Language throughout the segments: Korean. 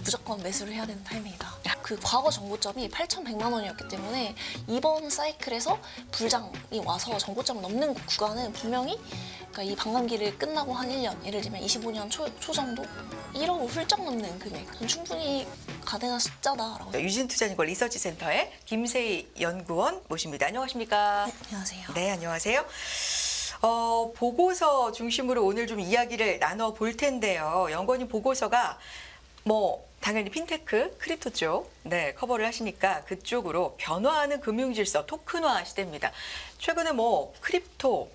무조건 매수를 해야 되는 타이밍이다. 그 과거 정고점이 8,100만 원이었기 때문에 이번 사이클에서 불장이 와서 정고점을 넘는 구간은 분명히 그러니까 이 반감기를 끝나고 한 1년, 예를 들면 25년 초 정도 1억을 훌쩍 넘는 금액, 그건 충분히 가능한 숫자다라고. 유진투자증권 리서치센터의 김세희 연구원 모십니다. 안녕하십니까? 네, 안녕하세요. 네, 안녕하세요. 보고서 중심으로 오늘 좀 이야기를 나눠볼 텐데요. 연구원님 보고서가 당연히 핀테크, 크립토 쪽 커버를 하시니까 그쪽으로 변화하는 금융질서, 토큰화 시대입니다. 최근에 크립토,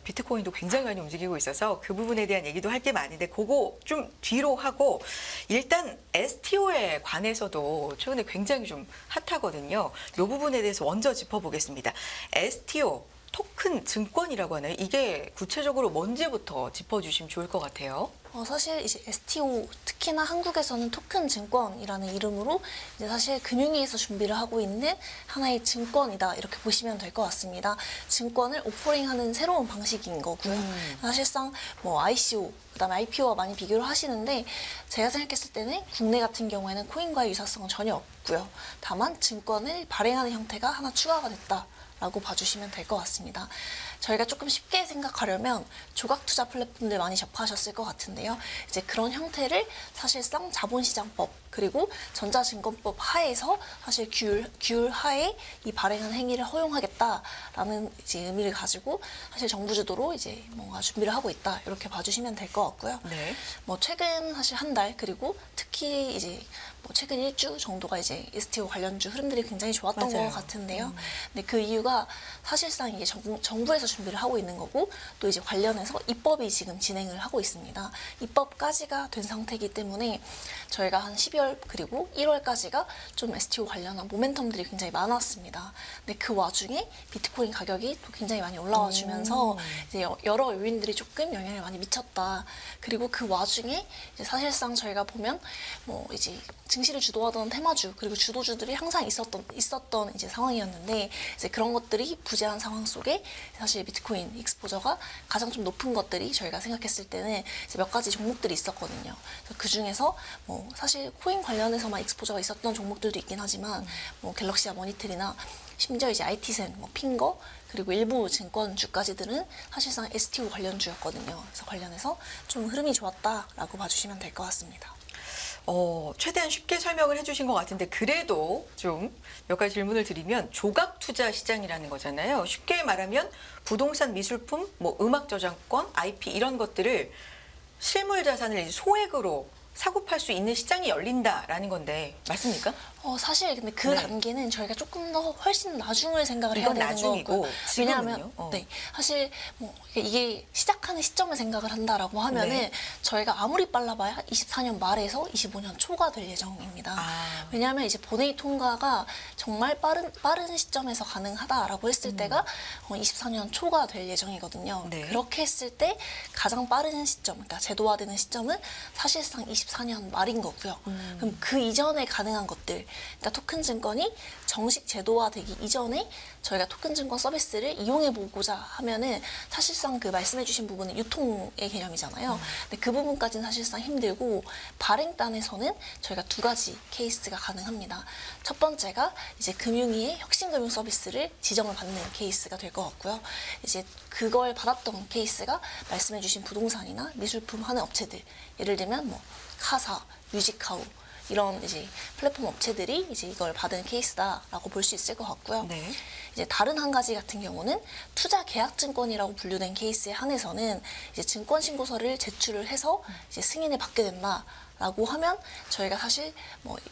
비트코인도 굉장히 많이 움직이고 있어서 그 부분에 대한 얘기도 할 게 많은데 그거 좀 뒤로 하고 일단 STO에 관해서도 최근에 굉장히 좀 핫하거든요. 이 부분에 대해서 먼저 짚어보겠습니다. STO, 토큰 증권이라고 하나요? 이게 구체적으로 뭔지부터 짚어주시면 좋을 것 같아요. 사실 이제 STO, 특히나 한국에서는 토큰 증권이라는 이름으로 이제 사실 금융위에서 준비를 하고 있는 하나의 증권이다, 이렇게 보시면 될 것 같습니다. 증권을 오퍼링하는 새로운 방식인 거고요. 사실상 ICO, 그다음에 IPO와 많이 비교를 하시는데 제가 생각했을 때는 국내 같은 경우에는 코인과의 유사성은 전혀 없고요. 다만 증권을 발행하는 형태가 하나 추가가 됐다 라고 봐주시면 될 것 같습니다. 저희가 조금 쉽게 생각하려면 조각 투자 플랫폼들 많이 접하셨을 것 같은데요. 이제 그런 형태를 사실상 자본시장법 그리고 전자증권법 하에서 사실 규율 하에 이 발행한 행위를 허용하겠다라는 이제 의미를 가지고 사실 정부 주도로 이제 뭔가 준비를 하고 있다, 이렇게 봐주시면 될 것 같고요. 네. 최근 사실 한 달, 그리고 특히 이제 최근 1주 정도가 이제 STO 관련주 흐름들이 굉장히 좋았던 맞아요. 것 같은데요. 근데 그 이유가 사실상 이게 정부에서 준비를 하고 있는 거고, 또 이제 관련해서 입법이 지금 진행을 하고 있습니다. 입법까지가 된 상태이기 때문에 저희가 한 12월 그리고 1월까지가 좀 STO 관련한 모멘텀들이 굉장히 많았습니다. 근데 그 와중에 비트코인 가격이 또 굉장히 많이 올라와 주면서 이제 여러 요인들이 조금 영향을 많이 미쳤다. 그리고 그 와중에 이제 사실상 저희가 보면 이제 증시를 주도하던 테마주 그리고 주도주들이 항상 있었던 이제 상황이었는데, 이제 그런 것들이 부재한 상황 속에 사실 비트코인 익스포저가 가장 좀 높은 것들이 저희가 생각했을 때는 이제 몇 가지 종목들이 있었거든요. 그 중에서 사실 코인 관련해서만 익스포저가 있었던 종목들도 있긴 하지만 갤럭시와 머니틀이나 심지어 이제 IT센, 핑거, 그리고 일부 증권주까지들은 사실상 STO 관련주였거든요. 그래서 관련해서 좀 흐름이 좋았다라고 봐주시면 될 것 같습니다. 최대한 쉽게 설명을 해주신 것 같은데 그래도 좀 몇 가지 질문을 드리면 조각 투자 시장이라는 거잖아요. 쉽게 말하면 부동산, 미술품, 음악 저작권, IP 이런 것들을 실물 자산을 이제 소액으로 사고 팔 수 있는 시장이 열린다라는 건데 맞습니까? 사실 근데 그 단계는 저희가 조금 더 훨씬 나중을 생각을 해야 이건 되는 나중이고, 거고요. 왜냐하면 지금은요? 사실 이게 시작하는 시점을 생각을 한다라고 하면은 저희가 아무리 빨라봐야 24년 말에서 25년 초가 될 예정입니다. 왜냐하면 이제 본회의 통과가 정말 빠른 시점에서 가능하다라고 했을 때가 24년 초가 될 예정이거든요. 그렇게 했을 때 가장 빠른 시점, 그러니까 제도화되는 시점은 사실상 24년 말인 거고요. 그럼 그 이전에 가능한 것들, 그러니까 토큰 증권이 정식 제도화되기 이전에 저희가 토큰 증권 서비스를 이용해 보고자 하면은 사실상 그 말씀해주신 부분은 유통의 개념이잖아요. 근데 그 부분까지는 사실상 힘들고, 발행단에서는 저희가 두 가지 케이스가 가능합니다. 첫 번째가 이제 금융위의 혁신금융 서비스를 지정을 받는 케이스가 될 것 같고요. 이제 그걸 받았던 케이스가 말씀해주신 부동산이나 미술품 하는 업체들, 예를 들면 카사, 뮤직하우 이런 이제 플랫폼 업체들이 이제 이걸 받은 케이스다라고 볼 수 있을 것 같고요. 이제 다른 한 가지 같은 경우는 투자 계약 증권이라고 분류된 케이스에 한해서는 이제 증권 신고서를 제출을 해서 이제 승인을 받게 된다라고 하면 저희가 사실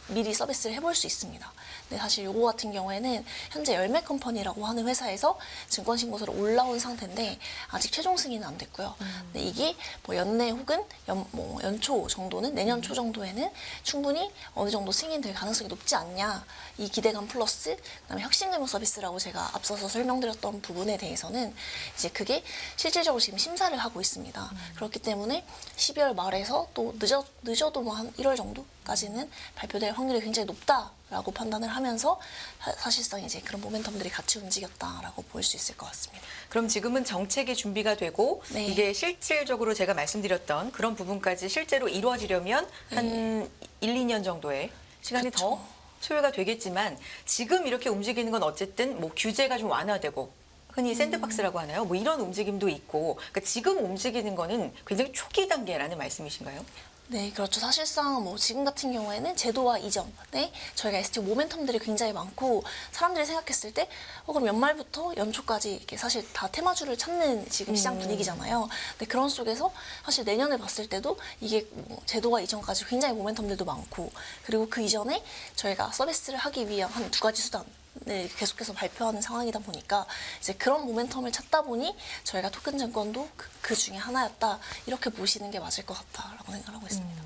미리 서비스를 해볼 수 있습니다. 근데 사실 요거 같은 경우에는 현재 열매 컴퍼니라고 하는 회사에서 증권 신고서로 올라온 상태인데 아직 최종 승인은 안 됐고요. 근데 이게 연내 혹은 연초 정도는, 내년 초 정도에는 충분히 어느 정도 승인될 가능성이 높지 않냐, 이 기대감 플러스 그다음에 혁신금융 서비스라고 제가 앞서서 설명드렸던 부분에 대해서는 이제 그게 실질적으로 지금 심사를 하고 있습니다. 그렇기 때문에 12월 말에서 또 늦어도 한 1월 정도까지는 발표될 확률이 굉장히 높다라고 판단을 하면서 사실상 이제 그런 모멘텀들이 같이 움직였다라고 볼 수 있을 것 같습니다. 그럼 지금은 정책이 준비가 되고 이게 실질적으로 제가 말씀드렸던 그런 부분까지 실제로 이루어지려면 한 1, 2년 정도의 시간이 그쵸. 더 소요가 되겠지만 지금 이렇게 움직이는 건 어쨌든 뭐 규제가 좀 완화되고 흔히 샌드박스라고 하나요? 뭐 이런 움직임도 있고 그러니까 지금 움직이는 거는 굉장히 초기 단계라는 말씀이신가요? 네, 그렇죠. 사실상 뭐 지금 같은 경우에는 제도와 이전에 저희가 STO 모멘텀들이 굉장히 많고 사람들이 생각했을 때 그럼 연말부터 연초까지 이게 사실 다 테마주를 찾는 지금 시장 분위기잖아요. 근데 그런 속에서 사실 내년을 봤을 때도 이게 뭐 제도와 이전까지 굉장히 모멘텀들도 많고 그리고 그 이전에 저희가 서비스를 하기 위한 한 두 가지 수단 을 계속해서 발표하는 상황이다 보니까 이제 그런 모멘텀을 찾다 보니 저희가 토큰 증권도 그 중에 하나였다 이렇게 보시는 게 맞을 것 같다라고 생각하고 있습니다.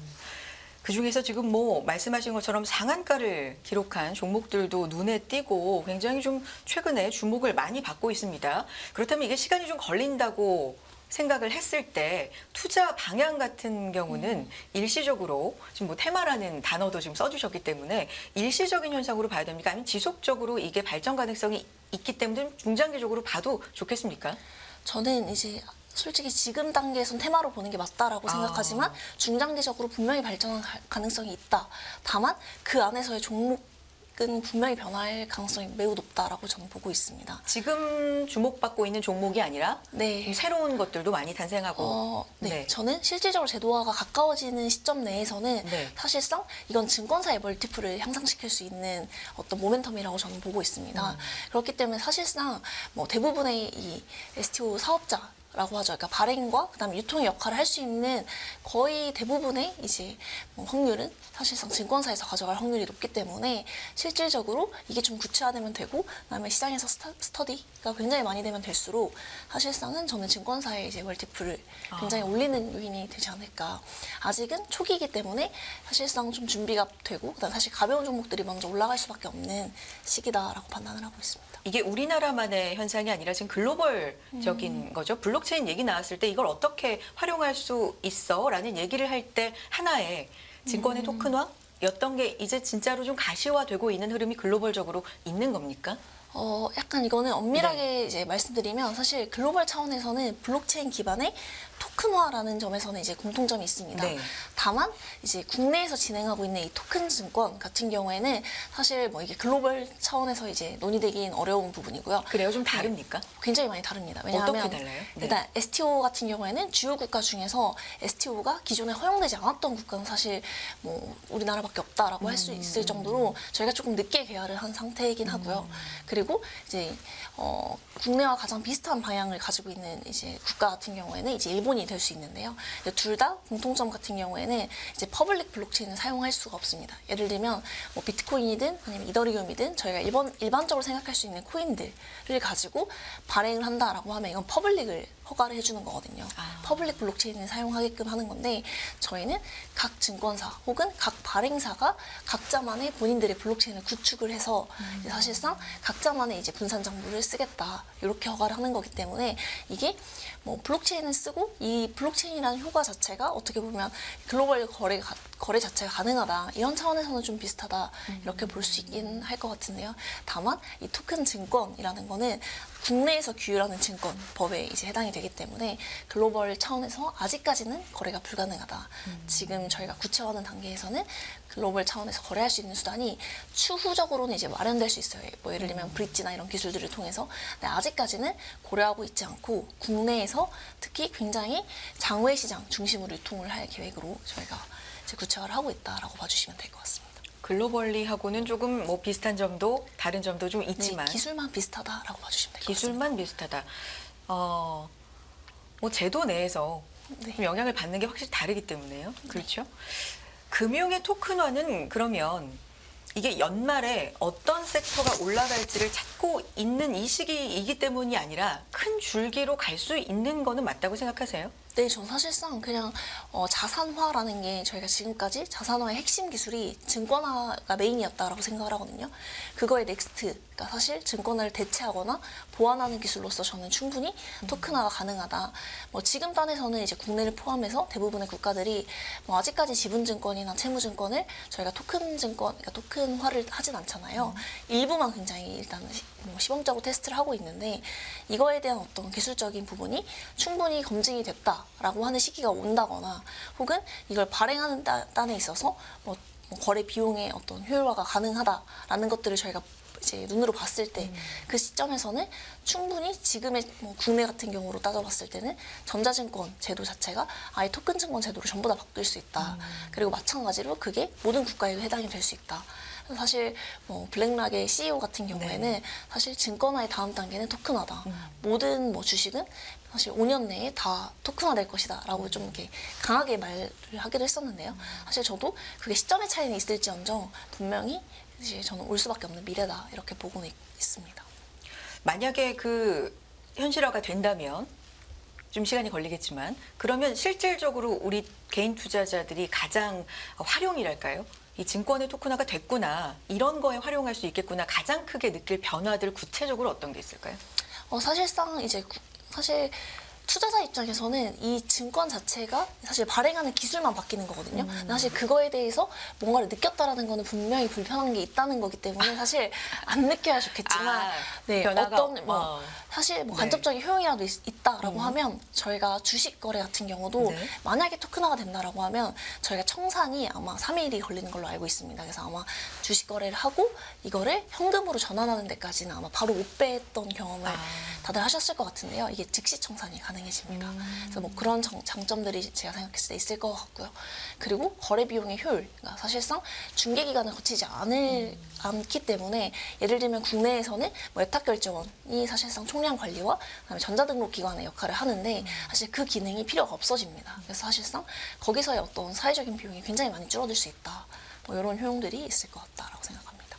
그 중에서 지금 뭐 말씀하신 것처럼 상한가를 기록한 종목들도 눈에 띄고 굉장히 좀 최근에 주목을 많이 받고 있습니다. 그렇다면 이게 시간이 좀 걸린다고 생각을 했을 때 투자 방향 같은 경우는 일시적으로 지금 뭐 테마라는 단어도 지금 써주셨기 때문에 일시적인 현상으로 봐야 됩니까? 아니면 지속적으로 이게 발전 가능성이 있기 때문에 중장기적으로 봐도 좋겠습니까? 저는 이제 솔직히 지금 단계에선 테마로 보는 게 맞다라고 생각하지만 중장기적으로 분명히 발전할 가능성이 있다. 다만 그 안에서의 종목은 분명히 변할 가능성이 매우 높다라고 저는 보고 있습니다. 지금 주목받고 있는 종목이 아니라 네. 새로운 것들도 많이 탄생하고 네. 저는 실질적으로 제도화가 가까워지는 시점 내에서는 네. 사실상 이건 증권사의 멀티플을 향상시킬 수 있는 어떤 모멘텀이라고 저는 보고 있습니다. 그렇기 때문에 사실상 뭐 대부분의 이 STO 사업자 라고 하죠. 그러니까 발행과 그다음에 유통의 역할을 할 수 있는 거의 대부분의 이제 뭐 확률은 사실상 증권사에서 가져갈 확률이 높기 때문에 실질적으로 이게 좀 구체화되면 되고 그다음에 시장에서 스터디가 굉장히 많이 되면 될수록 사실상은 저는 증권사의 이제 멀티플을 굉장히 올리는 요인이 되지 않을까. 아직은 초기이기 때문에 사실상 좀 준비가 되고 그다음 사실 가벼운 종목들이 먼저 올라갈 수밖에 없는 시기다라고 판단을 하고 있습니다. 이게 우리나라만의 현상이 아니라 지금 글로벌적인 거죠. 블록체인 얘기 나왔을 때 이걸 어떻게 활용할 수 있어? 라는 얘기를 할 때 하나의 증권의 토큰화였던 게 이제 진짜로 좀 가시화되고 있는 흐름이 글로벌적으로 있는 겁니까? 약간 이거는 엄밀하게 이제 말씀드리면 사실 글로벌 차원에서는 블록체인 기반의 토큰화라는 점에서는 이제 공통점이 있습니다. 네. 다만 이제 국내에서 진행하고 있는 이 토큰 증권 같은 경우에는 사실 뭐 이게 글로벌 차원에서 이제 논의되긴 어려운 부분이고요. 그래요? 좀 다릅니까? 굉장히 많이 다릅니다. 왜냐하면 어떻게 달라요? 네. 일단 STO 같은 경우에는 주요 국가 중에서 STO가 기존에 허용되지 않았던 국가는 사실 뭐 우리나라밖에 없다라고 할 수 있을 정도로 저희가 조금 늦게 개화를 한 상태이긴 하고요. 그리고 이제 국내와 가장 비슷한 방향을 가지고 있는 이제 국가 같은 경우에는 이제 일본이 될 수 있는데요. 둘 다 공통점 같은 경우에는 이제 퍼블릭 블록체인을 사용할 수가 없습니다. 예를 들면 뭐 비트코인이든 아니면 이더리움이든 저희가 일반적으로 생각할 수 있는 코인들을 가지고 발행을 한다라고 하면 이건 퍼블릭을 허가를 해주는 거거든요. 퍼블릭 블록체인을 사용하게끔 하는 건데 저희는 각 증권사 혹은 각 발행사가 각자만의 본인들의 블록체인을 구축을 해서 이제 사실상 각자만의 이제 분산 정보를 쓰겠다 이렇게 허가를 하는 거기 때문에 이게 뭐 블록체인을 쓰고 이 블록체인이라는 효과 자체가 어떻게 보면 글로벌 거래 자체가 가능하다 이런 차원에서는 좀 비슷하다 이렇게 볼 수 있긴 할 것 같은데요. 다만 이 토큰 증권이라는 거는 국내에서 규율하는 증권법에 이제 해당이 되기 때문에 글로벌 차원에서 아직까지는 거래가 불가능하다. 지금 저희가 구체화하는 단계에서는 글로벌 차원에서 거래할 수 있는 수단이 추후적으로는 이제 마련될 수 있어요. 뭐 예를 들면 브릿지나 이런 기술들을 통해서. 근데 아직까지는 고려하고 있지 않고 국내에서 특히 굉장히 장외 시장 중심으로 유통을 할 계획으로 저희가 이제 구체화를 하고 있다라고 봐주시면 될 것 같습니다. 글로벌리하고는 조금 뭐 비슷한 점도 다른 점도 좀 있지만 네, 기술만 비슷하다라고 봐주시면 될 것 같습니다. 기술만 비슷하다. 뭐 제도 내에서 네. 좀 영향을 받는 게 확실히 다르기 때문에요. 그렇죠? 금융의 토큰화는 그러면 이게 연말에 어떤 섹터가 올라갈지를 찾고 있는 이 시기이기 때문이 아니라 큰 줄기로 갈 수 있는 거는 맞다고 생각하세요? 네, 전 사실상 그냥 자산화라는 게 저희가 지금까지 자산화의 핵심 기술이 증권화가 메인이었다라고 생각을 하거든요. 그거의 넥스트가 사실 증권화를 대체하거나 보완하는 기술로서 저는 충분히 토큰화가 가능하다. 뭐 지금 단에서는 이제 국내를 포함해서 대부분의 국가들이 뭐 아직까지 지분증권이나 채무증권을 저희가 토큰 증권, 그러니까 토큰화를 하진 않잖아요. 일부만 굉장히 일단 뭐 시범적으로 테스트를 하고 있는데 이거에 대한 어떤 기술적인 부분이 충분히 검증이 됐다라고 하는 시기가 온다거나 혹은 이걸 발행하는 단에 있어서 뭐 뭐 거래 비용의 어떤 효율화가 가능하다라는 것들을 저희가 이제 눈으로 봤을 때 그 시점에서는 충분히 지금의 뭐 국내 같은 경우로 따져봤을 때는 전자증권 제도 자체가 아예 토큰 증권 제도로 전부 다 바뀔 수 있다. 그리고 마찬가지로 그게 모든 국가에도 해당이 될 수 있다. 사실 뭐 블랙락의 CEO 같은 경우에는 사실 증권화의 다음 단계는 토큰화다. 모든 뭐 주식은 사실 5년 내에 다 토큰화될 것이다라고 좀 이렇게 강하게 말을 하기도 했었는데요. 사실 저도 그게 시점의 차이는 있을지언정 분명히 이제 저는 올 수밖에 없는 미래다 이렇게 보고는 있습니다. 만약에 그 현실화가 된다면 좀 시간이 걸리겠지만 그러면 실질적으로 우리 개인 투자자들이 가장 활용이랄까요? 이 증권의 토큰화가 됐구나 이런 거에 활용할 수 있겠구나 가장 크게 느낄 변화들 구체적으로 어떤 게 있을까요? 사실상 이제 사실 투자자 입장에서는 이 증권 자체가 사실 발행하는 기술만 바뀌는 거거든요. 근데 사실 그거에 대해서 뭔가를 느꼈다라는 거는 분명히 불편한 게 있다는 거기 때문에 사실 안 느껴야 좋겠지만 네, 변화가, 어떤 뭐 사실 뭐 네. 간접적인 효용이라도 있다라고 하면 저희가 주식 거래 같은 경우도 네. 만약에 토큰화가 된다라고 하면 저희가 청산이 아마 3일이 걸리는 걸로 알고 있습니다. 그래서 아마 주식 거래를 하고 이거를 현금으로 전환하는 데까지는 아마 바로 못 뺐던 경험을 다들 하셨을 것 같은데요. 이게 즉시 청산이 가능해집니다. 그래서 뭐 그런 장점들이 제가 생각했을 때 있을 것 같고요. 그리고 거래 비용의 효율, 그러니까 사실상 중개 기간을 거치지 않기 때문에 예를 들면 국내에서는 뭐 예탁결제원이 사실상 총량 관리와 그다음에 전자등록 기관의 역할을 하는데 사실 그 기능이 필요가 없어집니다. 그래서 사실상 거기서의 어떤 사회적인 비용이 굉장히 많이 줄어들 수 있다. 뭐 이런 효용들이 있을 것 같다라고 생각합니다.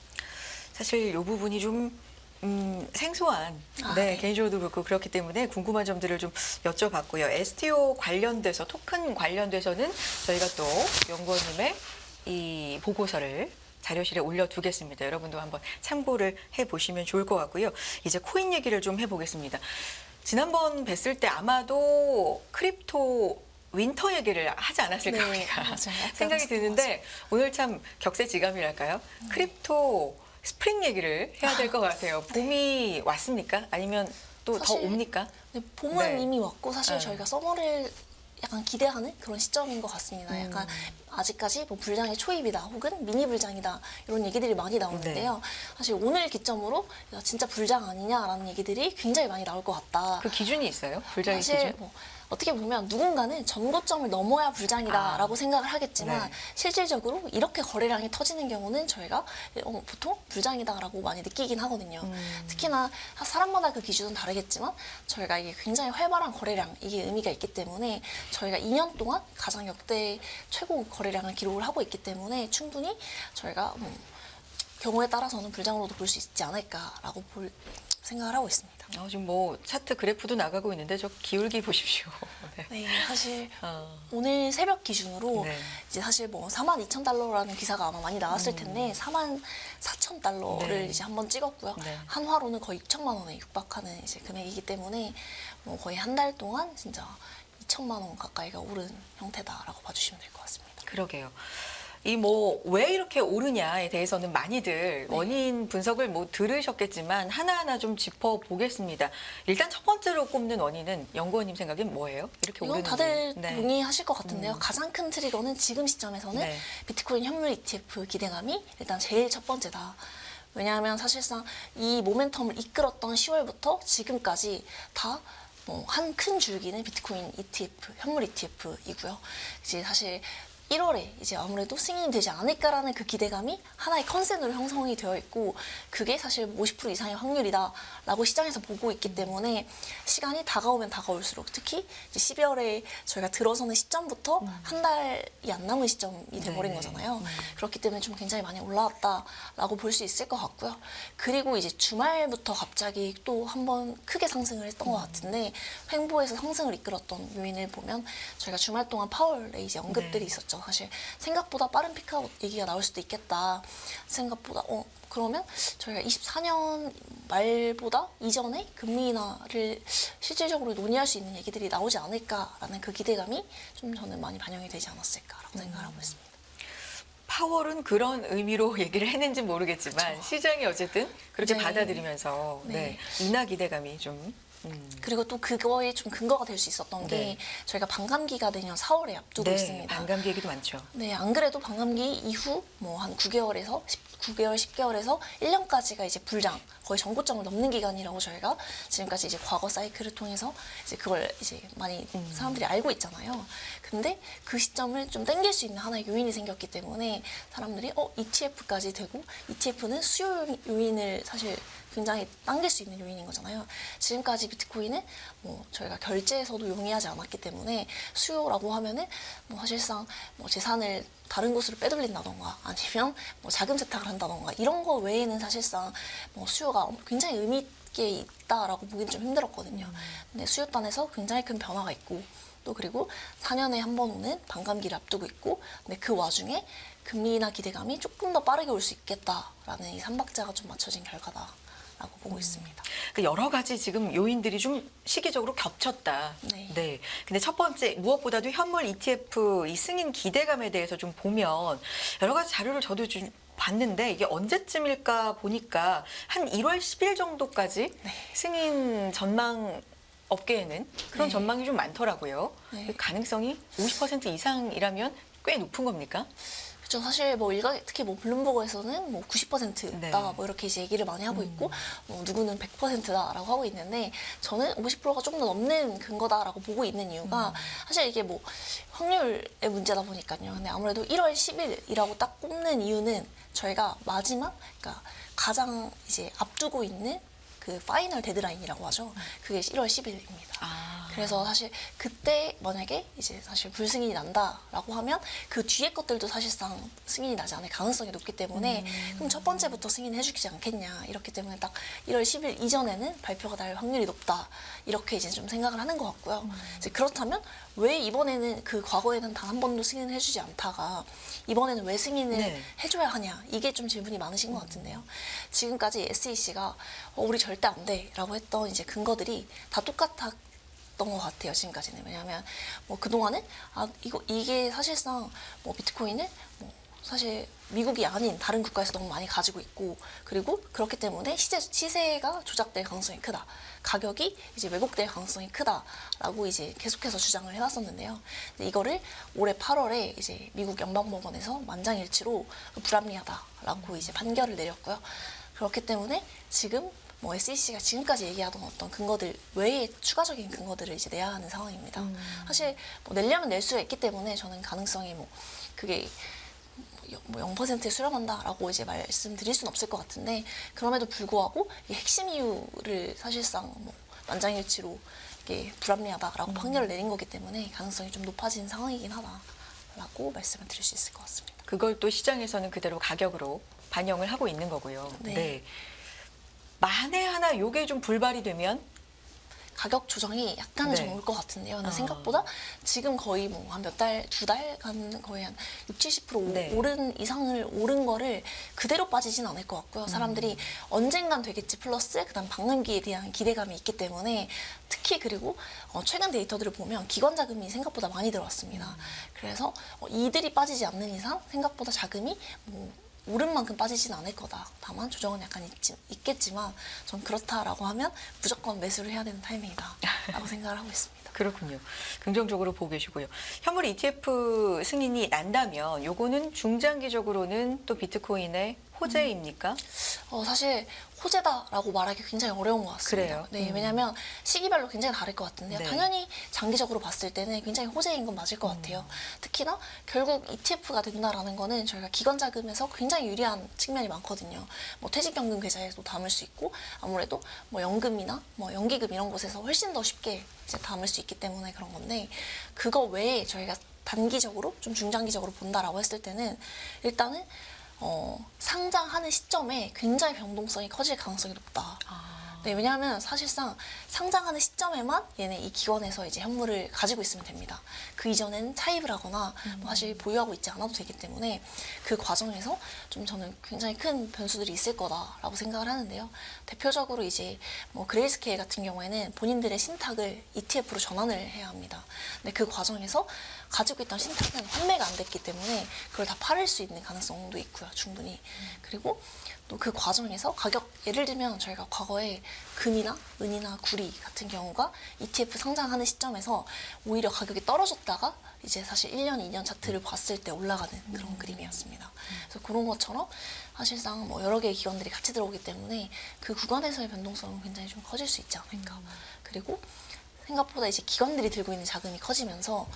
사실 이 부분이 좀 생소한 네. 개인적으로도 그렇고 그렇기 때문에 궁금한 점들을 좀 여쭤봤고요. STO 관련돼서 토큰 관련돼서는 저희가 또 연구원님의 이 보고서를 자료실에 올려두겠습니다. 여러분도 한번 참고를 해보시면 좋을 것 같고요. 이제 코인 얘기를 좀 해보겠습니다. 지난번 뵀을 때 아마도 크립토 윈터 얘기를 하지 않았을까 우리가 맞아요. 생각이 드는데 오늘 참 격세지감이랄까요? 크립토 스프링 얘기를 해야 될 것 같아요. 봄이 왔습니까? 아니면 또 더 사실 옵니까? 네, 봄은 네. 이미 왔고 사실 네. 저희가 서머를 약간 기대하는 그런 시점인 것 같습니다. 약간 아직까지 뭐 불장의 초입이다 혹은 미니 불장이다 이런 얘기들이 많이 나오는데요. 사실 오늘 기점으로 야, 진짜 불장 아니냐라는 얘기들이 굉장히 많이 나올 것 같다. 그 기준이 있어요? 불장의 사실 기준? 뭐 어떻게 보면 누군가는 전고점을 넘어야 불장이다라고 생각을 하겠지만 네. 실질적으로 이렇게 거래량이 터지는 경우는 저희가 보통 불장이다라고 많이 느끼긴 하거든요. 특히나 사람마다 그 기준은 다르겠지만 저희가 이게 굉장히 활발한 거래량 이게 의미가 있기 때문에 저희가 2년 동안 가장 역대 최고 거래량을 기록을 하고 있기 때문에 충분히 저희가 경우에 따라서는 불장으로도 볼 수 있지 않을까라고 생각을 하고 있습니다. 지금 뭐 차트 그래프도 나가고 있는데 저 기울기 보십시오. 네. 네, 사실 어. 오늘 새벽 기준으로 네. 이제 사실 뭐 42,000달러라는 기사가 아마 많이 나왔을 텐데 44,000달러를 네. 이제 한번 찍었고요. 네. 한화로는 거의 6천만 원에 육박하는 이제 금액이기 때문에 뭐 거의 한 달 동안 진짜 2천만 원 가까이가 오른 형태다라고 봐주시면 될 것 같습니다. 그러게요. 이 뭐 왜 이렇게 오르냐에 대해서는 많이들 원인 분석을 뭐 들으셨겠지만 하나하나 좀 짚어보겠습니다. 일단 첫 번째로 꼽는 원인은 연구원님 생각엔 뭐예요? 이렇게 이건 오르는 다들 네. 동의하실 것 같은데요. 가장 큰 트리거는 지금 시점에서는 네. 비트코인 현물 ETF 기대감이 일단 제일 첫 번째다. 왜냐하면 사실상 이 모멘텀을 이끌었던 10월부터 지금까지 다 한 큰 줄기는 비트코인 ETF, 현물 ETF이고요. 이제 사실 1월에 이제 아무래도 승인이 되지 않을까라는 그 기대감이 하나의 컨센으로 형성이 되어 있고 그게 사실 50% 이상의 확률이다라고 시장에서 보고 있기 때문에 시간이 다가오면 다가올수록 특히 이제 12월에 저희가 들어서는 시점부터 한 달이 안 남은 시점이 돼버린 네. 거잖아요. 그렇기 때문에 좀 굉장히 많이 올라왔다라고 볼 수 있을 것 같고요. 그리고 이제 주말부터 갑자기 또 한 번 크게 상승을 했던 것 같은데 횡보에서 상승을 이끌었던 요인을 보면 저희가 주말 동안 파월에 이제 언급들이 네. 있었죠. 사실 생각보다 빠른 피크아웃 얘기가 나올 수도 있겠다. 생각보다 그러면 저희가 24년 말보다 이전에 금리 인하를 실질적으로 논의할 수 있는 얘기들이 나오지 않을까라는 그 기대감이 좀 저는 많이 반영이 되지 않았을까라고 생각을 하고 있습니다. 파월은 그런 의미로 얘기를 했는지 모르겠지만 그쵸. 시장이 어쨌든 그렇게 네. 받아들이면서 네. 인하 기대감이 좀 그리고 또 그거에 좀 근거가 될 수 있었던 게 네. 저희가 반감기가 내년 4월에 앞두고 네, 있습니다. 반감기 얘기도 많죠. 네, 안 그래도 반감기 이후 뭐 한 9개월에서 9개월, 10개월에서 1년까지가 이제 불장 거의 전고점을 넘는 기간이라고 저희가 지금까지 이제 과거 사이클을 통해서 이제 그걸 이제 많이 사람들이 알고 있잖아요. 근데 그 시점을 좀 당길 수 있는 하나의 요인이 생겼기 때문에 사람들이 ETF까지 되고 ETF는 수요 요인을 사실 굉장히 당길 수 있는 요인인 거잖아요. 지금까지 비트코인은 뭐 저희가 결제에서도 용이하지 않았기 때문에 수요라고 하면은 뭐 사실상 뭐 재산을 다른 곳으로 빼돌린다던가 아니면 뭐 자금 세탁을 한다던가 이런 거 외에는 사실상 뭐 수요가 굉장히 의미 있게 있다라고 보기는 좀 힘들었거든요. 근데 수요단에서 굉장히 큰 변화가 있고 또 그리고 4년에 한 번 오는 반감기를 앞두고 있고 근데 그 와중에 금리나 기대감이 조금 더 빠르게 올 수 있겠다라는 이 삼박자가 좀 맞춰진 결과다. 라고 보고 있습니다. 그 여러 가지 지금 요인들이 좀 시기적으로 겹쳤다. 네. 근데 첫 번째 무엇보다도 현물 ETF 이 승인 기대감에 대해서 좀 보면 여러 가지 자료를 저도 좀 봤는데 이게 언제쯤일까 보니까 한 1월 10일 정도까지 네. 승인 전망 업계에는 그런 네. 전망이 좀 많더라고요. 네. 그 가능성이 50% 이상이라면 꽤 높은 겁니까? 그렇죠. 사실 뭐 특히 뭐 블룸버그에서는 뭐 90%다 네. 뭐 이렇게 이제 얘기를 많이 하고 있고 뭐 누구는 100%다라고 하고 있는데 저는 50%가 좀 더 넘는 근거다라고 보고 있는 이유가 사실 이게 뭐 확률의 문제다 보니까요. 근데 아무래도 1월 10일이라고 딱 꼽는 이유는 저희가 마지막 그러니까 가장 이제 앞두고 있는 그 파이널 데드라인이라고 하죠. 그게 1월 10일입니다. 그래서 사실 그때 만약에 이제 사실 불승인이 난다라고 하면 그 뒤에 것들도 사실상 승인이 나지 않을 가능성이 높기 때문에 그럼 첫 번째부터 승인해 주지 않겠냐 이렇기 때문에 딱 1월 10일 이전에는 발표가 날 확률이 높다 이렇게 이제 좀 생각을 하는 것 같고요. 이제 그렇다면 왜 이번에는 그 과거에는 단 한 번도 승인을 해주지 않다가 이번에는 왜 승인을 네. 해줘야 하냐 이게 좀 질문이 많으신 것 같은데요. 지금까지 SEC가 우리 절대 안 돼라고 했던 이제 근거들이 다 똑같았던 것 같아요. 지금까지는. 왜냐하면 뭐 그동안은 이게 사실상 뭐 비트코인을 뭐 사실 미국이 아닌 다른 국가에서 너무 많이 가지고 있고 그리고 그렇기 때문에 시세가 조작될 가능성이 크다. 가격이 이제 왜곡될 가능성이 크다라고 이제 계속해서 주장을 해왔었는데요. 근데 이거를 올해 8월에 이제 미국 연방법원에서 만장일치로 불합리하다라고 이제 판결을 내렸고요. 그렇기 때문에 지금 뭐 SEC가 지금까지 얘기하던 어떤 근거들 외에 추가적인 근거들을 이제 내야 하는 상황입니다. 사실 뭐 내려면 낼 수가 있기 때문에 저는 가능성이 뭐 그게 뭐 0%에 수렴한다라고 이제 말씀드릴 수는 없을 것 같은데 그럼에도 불구하고 이 핵심 이유를 사실상 뭐 만장일치로 이게 불합리하다라고 판결을 내린 거기 때문에 가능성이 좀 높아진 상황이긴 하다라고 말씀을 드릴 수 있을 것 같습니다. 그걸 또 시장에서는 그대로 가격으로 반영을 하고 있는 거고요. 네. 만에 하나 요게 좀 불발이 되면 가격 조정이 약간은 네. 좀 올 것 같은데요. 근데 생각보다 지금 거의 뭐 한 몇 달, 2달간 거의 한 60, 70% 네. 이상을 오른 거를 그대로 빠지진 않을 것 같고요. 사람들이 언젠간 되겠지 플러스 그다음 방금기에 대한 기대감이 있기 때문에 특히 그리고 최근 데이터들을 보면 기관 자금이 생각보다 많이 들어왔습니다. 그래서 이들이 빠지지 않는 이상 생각보다 자금이 뭐 오른 만큼 빠지진 않을 거다. 다만 조정은 약간 있겠지만 전 그렇다라고 하면 무조건 매수를 해야 되는 타이밍이다 라고 생각을 하고 있습니다. 그렇군요. 긍정적으로 보고 계시고요. 현물 ETF 승인이 난다면 요거는 중장기적으로는 또 비트코인의 호재입니까? 사실 호재다라고 말하기 굉장히 어려운 것 같습니다. 그래요? 네, 왜냐하면 시기별로 굉장히 다를 것 같은데요. 네. 당연히 장기적으로 봤을 때는 굉장히 호재인 건 맞을 것 같아요. 특히나 결국 ETF가 된다라는 거는 저희가 기관 자금에서 굉장히 유리한 측면이 많거든요. 뭐 퇴직연금 계좌에도 담을 수 있고 아무래도 뭐 연금이나 뭐 연기금 이런 곳에서 훨씬 더 쉽게 이제 담을 수 있기 때문에 그런 건데 그거 외에 저희가 단기적으로 좀 중장기적으로 본다라고 했을 때는 일단은 상장하는 시점에 굉장히 변동성이 커질 가능성이 높다. 네, 왜냐하면 사실상 상장하는 시점에만 얘네 이 기관에서 이제 현물을 가지고 있으면 됩니다. 그 이전엔 차입을 하거나 뭐 사실 보유하고 있지 않아도 되기 때문에 그 과정에서 좀 저는 굉장히 큰 변수들이 있을 거다라고 생각을 하는데요. 대표적으로 이제 뭐 그레이스케일 같은 경우에는 본인들의 신탁을 ETF로 전환을 해야 합니다. 근데 그 과정에서 가지고 있던 신탁은 환매가 안 됐기 때문에 그걸 다 팔을 수 있는 가능성도 있고요, 충분히. 그리고 또 그 과정에서 가격, 예를 들면 저희가 과거에 금이나 은이나 구리 같은 경우가 ETF 상장하는 시점에서 오히려 가격이 떨어졌다가 이제 사실 1년, 2년 차트를 봤을 때 올라가는 그런 그림이었습니다. 그래서 그런 것처럼 사실상 뭐 여러 개의 기관들이 같이 들어오기 때문에 그 구간에서의 변동성은 굉장히 좀 커질 수 있지 않을까. 그리고 생각보다 이제 기관들이 들고 있는 자금이 커지면서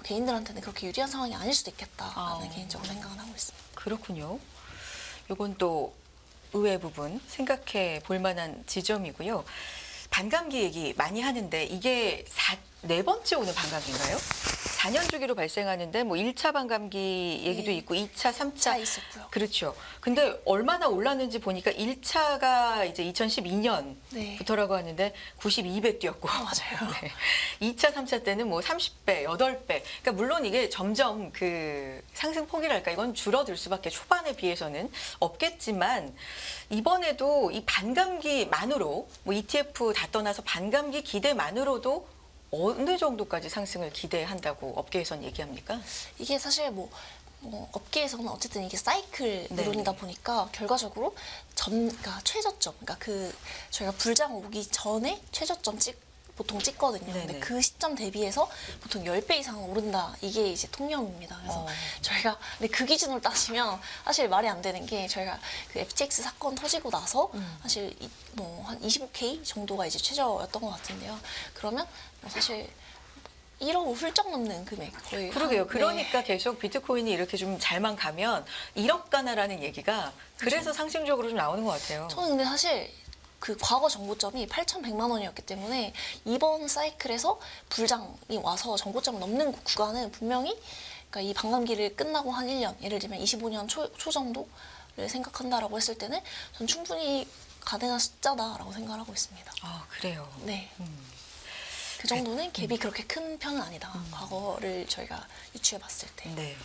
개인들한테는 그렇게 유리한 상황이 아닐 수도 있겠다라는 개인적으로 생각을 하고 있습니다. 그렇군요. 이건 또 의외 부분 생각해 볼 만한 지점이고요. 반감기 얘기 많이 하는데 이게 네 번째 오는 반감기인가요? 4년 주기로 발생하는데 뭐 1차 반감기 얘기도 네. 있고 2차, 3차 있었고요. 그렇죠. 근데 얼마나 올랐는지 보니까 1차가 이제 2012년부터라고 하는데 92배 뛰었고 맞아요. 네. 2차, 3차 때는 뭐 30배, 8배. 그러니까 물론 이게 점점 그 상승폭이랄까 이건 줄어들 수밖에 초반에 비해서는 없겠지만 이번에도 이 반감기만으로 뭐 ETF 다 떠나서 반감기 기대만으로도 어느 정도까지 상승을 기대한다고 업계에선 얘기합니까? 이게 사실 뭐 업계에서는 어쨌든 이게 사이클 네. 이론이다 보니까 결과적으로 그러니까 최저점, 그러니까 그 저희가 불장 오기 전에 최저점 보통 찍거든요. 근데 네네. 그 시점 대비해서 보통 10배 이상 오른다. 이게 이제 통념입니다. 그래서 저희가 근데 그 기준으로 따지면 사실 말이 안 되는 게 저희가 그 FTX 사건 터지고 나서 사실 뭐 한 25K 정도가 이제 최저였던 것 같은데요. 그러면 뭐 사실 1억을 훌쩍 넘는 금액 거의 그러게요. 한- 네. 그러니까 계속 비트코인이 이렇게 좀 잘만 가면 1억 가나라는 얘기가 그래서 상징적으로 좀 나오는 것 같아요. 저는 근데 사실 그 과거 정고점이 8,100만 원이었기 때문에 이번 사이클에서 불장이 와서 정고점을 넘는 구간은 분명히 그러니까 이 반감기를 끝나고 한 1년, 예를 들면 25년 초 정도를 생각한다라고 했을 때는 전 충분히 가능한 숫자다라고 생각을 하고 있습니다. 아, 그래요. 네. 그 정도는 갭이 그렇게 큰 편은 아니다. 과거를 저희가 유추해 봤을 때. 네.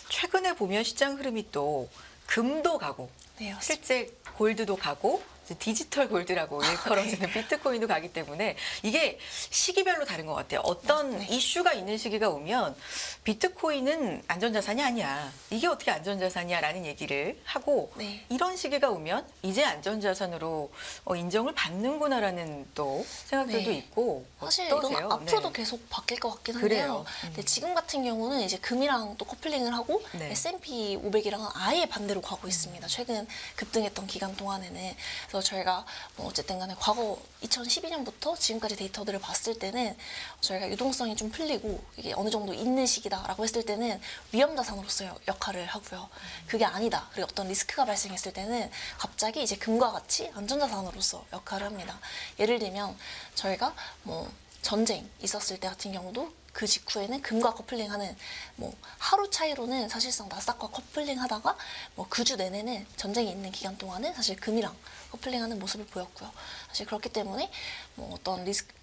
최근에 보면 시장 흐름이 또 금도 가고 네, 맞습니다. 실제 골드도 가고 이제 디지털 골드라고 일컬어지는 비트코인도 가기 때문에 이게 시기별로 다른 것 같아요. 어떤 이슈가 있는 시기가 오면 비트코인은 안전자산이 아니야. 이게 어떻게 안전자산이야라는 얘기를 하고 네. 이런 시기가 오면 이제 안전자산으로 인정을 받는구나라는 또 생각들도 네. 있고 사실 어떠세요? 이건 앞으로도 네. 계속 바뀔 것 같긴 그래요. 한데요. 근데 지금 같은 경우는 이제 금이랑 또 커플링을 하고 네. S&P 500이랑은 아예 반대로 가고 있습니다. 최근 급등했던 기간 동안에는. 그래서 저희가 뭐 어쨌든 간에 과거 2012년부터 지금까지 데이터들을 봤을 때는 저희가 유동성이 좀 풀리고 이게 어느 정도 있는 시기다라고 했을 때는 위험자산으로서의 역할을 하고요. 그게 아니다. 그리고 어떤 리스크가 발생했을 때는 갑자기 이제 금과 같이 안전자산으로서 역할을 합니다. 예를 들면 저희가 뭐 전쟁 있었을 때 같은 경우도 그 직후에는 금과 커플링하는 뭐 하루 차이로는 사실상 나스닥과 커플링하다가 뭐 그 주 내내는 전쟁이 있는 기간 동안은 사실 금이랑 커플링하는 모습을 보였고요. 사실 그렇기 때문에 뭐 어떤 리스크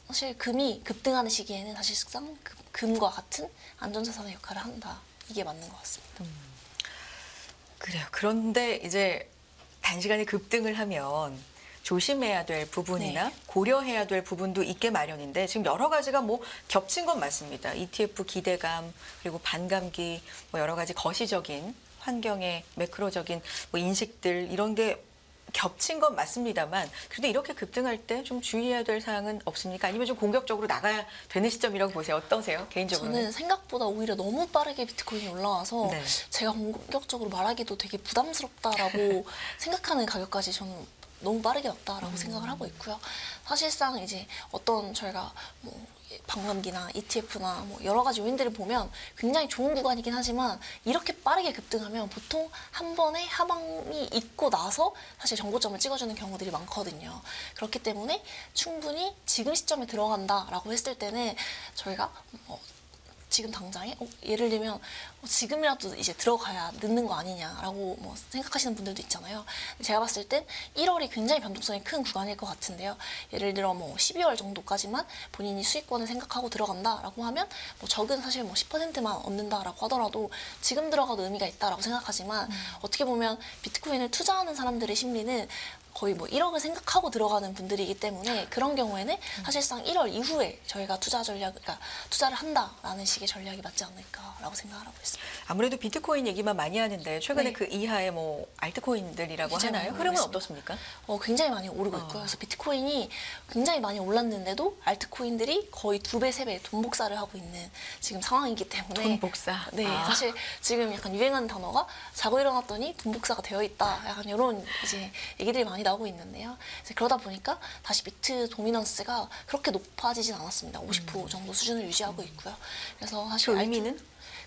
사실 금이 급등하는 시기에는 사실상 금과 같은 안전자산의 역할을 한다. 이게 맞는 것 같습니다. 그래요. 그런데 이제 단시간에 급등을 하면 조심해야 될 부분이나 네. 고려해야 될 부분도 있게 마련인데 지금 여러 가지가 뭐 겹친 건 맞습니다. ETF 기대감 그리고 반감기 뭐 여러 가지 거시적인 환경의 매크로적인 뭐 인식들 이런 게 겹친 건 맞습니다만 그래도 이렇게 급등할 때 좀 주의해야 될 사항은 없습니까? 아니면 좀 공격적으로 나가야 되는 시점이라고 보세요. 어떠세요? 개인적으로는? 저는 생각보다 오히려 너무 빠르게 비트코인이 올라와서 네. 제가 공격적으로 말하기도 되게 부담스럽다라고 생각하는 가격까지 저는 너무 빠르게 왔다라고 생각을 하고 있고요. 사실상 이제 어떤 저희가 뭐 반감기나 ETF나 뭐 여러 가지 요인들을 보면 굉장히 좋은 구간이긴 하지만 이렇게 빠르게 급등하면 보통 한 번에 하방이 있고 나서 사실 정고점을 찍어주는 경우들이 많거든요. 그렇기 때문에 충분히 지금 시점에 들어간다라고 했을 때는 저희가 지금 당장에 예를 들면 지금이라도 이제 들어가야 늦는 거 아니냐라고 뭐 생각하시는 분들도 있잖아요. 제가 봤을 땐 1월이 굉장히 변동성이 큰 구간일 것 같은데요. 예를 들어 뭐 12월 정도까지만 본인이 수익권을 생각하고 들어간다라고 하면 뭐 적은 사실 뭐 10%만 얻는다라고 하더라도 지금 들어가도 의미가 있다라고 생각하지만 어떻게 보면 비트코인을 투자하는 사람들의 심리는 거의 뭐 1억을 생각하고 들어가는 분들이기 때문에 그런 경우에는 사실상 1월 이후에 저희가 그러니까 투자를 한다라는 식의 전략이 맞지 않을까라고 생각을 하고 있습니다. 아무래도 비트코인 얘기만 많이 하는데 최근에 네. 그 이하의 뭐 알트코인들이라고 굉장히 하나요? 많이 흐름은 오르고 어떻습니까? 굉장히 많이 오르고 있고요. 그래서 비트코인이 굉장히 많이 올랐는데도 알트코인들이 거의 2배, 3배 돈 복사를 하고 있는 지금 상황이기 때문에 돈 복사. 네, 아. 사실 지금 약간 유행하는 단어가 자고 일어났더니 돈 복사가 되어 있다. 약간 이런 이제 얘기들이 많이 나오고 있는데요. 그래서 그러다 보니까 다시 비트 도미넌스가 그렇게 높아지진 않았습니다. 50% 정도 수준을 유지하고 있고요. 그래서 사실 그 의미는?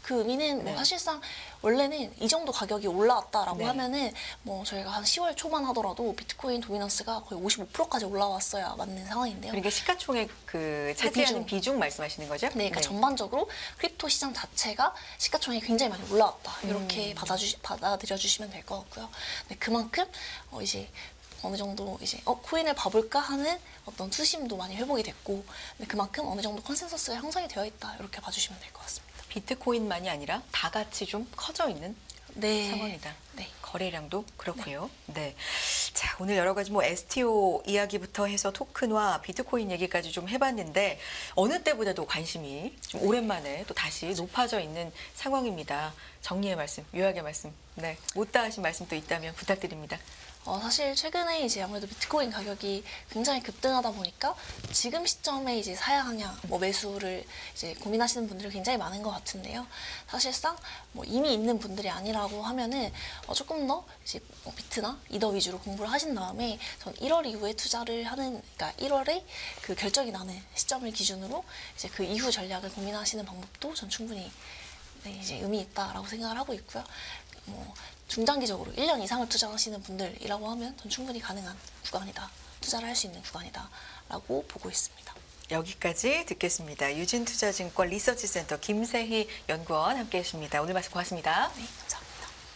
그 의미는 네. 뭐 사실상 원래는 이 정도 가격이 올라왔다라고 네. 하면은 뭐 저희가 한 10월 초만 하더라도 비트코인 도미넌스가 거의 55%까지 올라왔어야 맞는 상황인데요. 그러니까 시가총액 그 차지하는 비중 말씀하시는 거죠? 네, 그러니까 전반적으로 크립토 시장 자체가 시가총액이 굉장히 많이 올라왔다. 이렇게 받아들여 주시면 될 것 같고요. 네, 그만큼 이제 어느 정도 이제 코인을 봐볼까 하는 어떤 투심도 많이 회복이 됐고, 네, 그만큼 어느 정도 컨센서스가 형성이 되어 있다. 이렇게 봐주시면 될 것 같습니다. 비트코인만이 아니라 다 같이 좀 커져 있는 네. 상황이다. 네. 거래량도 그렇고요. 네. 자, 오늘 여러 가지 뭐 STO 이야기부터 해서 토큰화, 비트코인 얘기까지 좀 해봤는데 어느 때보다도 관심이 좀 오랜만에 또 다시 높아져 있는 상황입니다. 정리의 말씀, 요약의 말씀, 네, 못다 하신 말씀 또 있다면 부탁드립니다. 사실 최근에 이제 아무래도 비트코인 가격이 굉장히 급등하다 보니까 지금 시점에 이제 사야 하냐, 뭐 매수를 이제 고민하시는 분들이 굉장히 많은 것 같은데요. 사실상 뭐 이미 있는 분들이 아니라고 하면은 조금 더 이제 뭐 비트나 이더 위주로 공부를 하신 다음에 전 1월 이후에 투자를 하는, 그러니까 1월에 그 결정이 나는 시점을 기준으로 이제 그 이후 전략을 고민하시는 방법도 전 충분히 네, 이제 의미 있다라고 생각을 하고 있고요. 뭐 중장기적으로 1년 이상을 투자하시는 분들이라고 하면 전 충분히 가능한 구간이다. 투자를 할 수 있는 구간이다라고 보고 있습니다. 여기까지 듣겠습니다. 유진투자증권 리서치센터 김세희 연구원 함께했습니다. 오늘 말씀 고맙습니다. 네.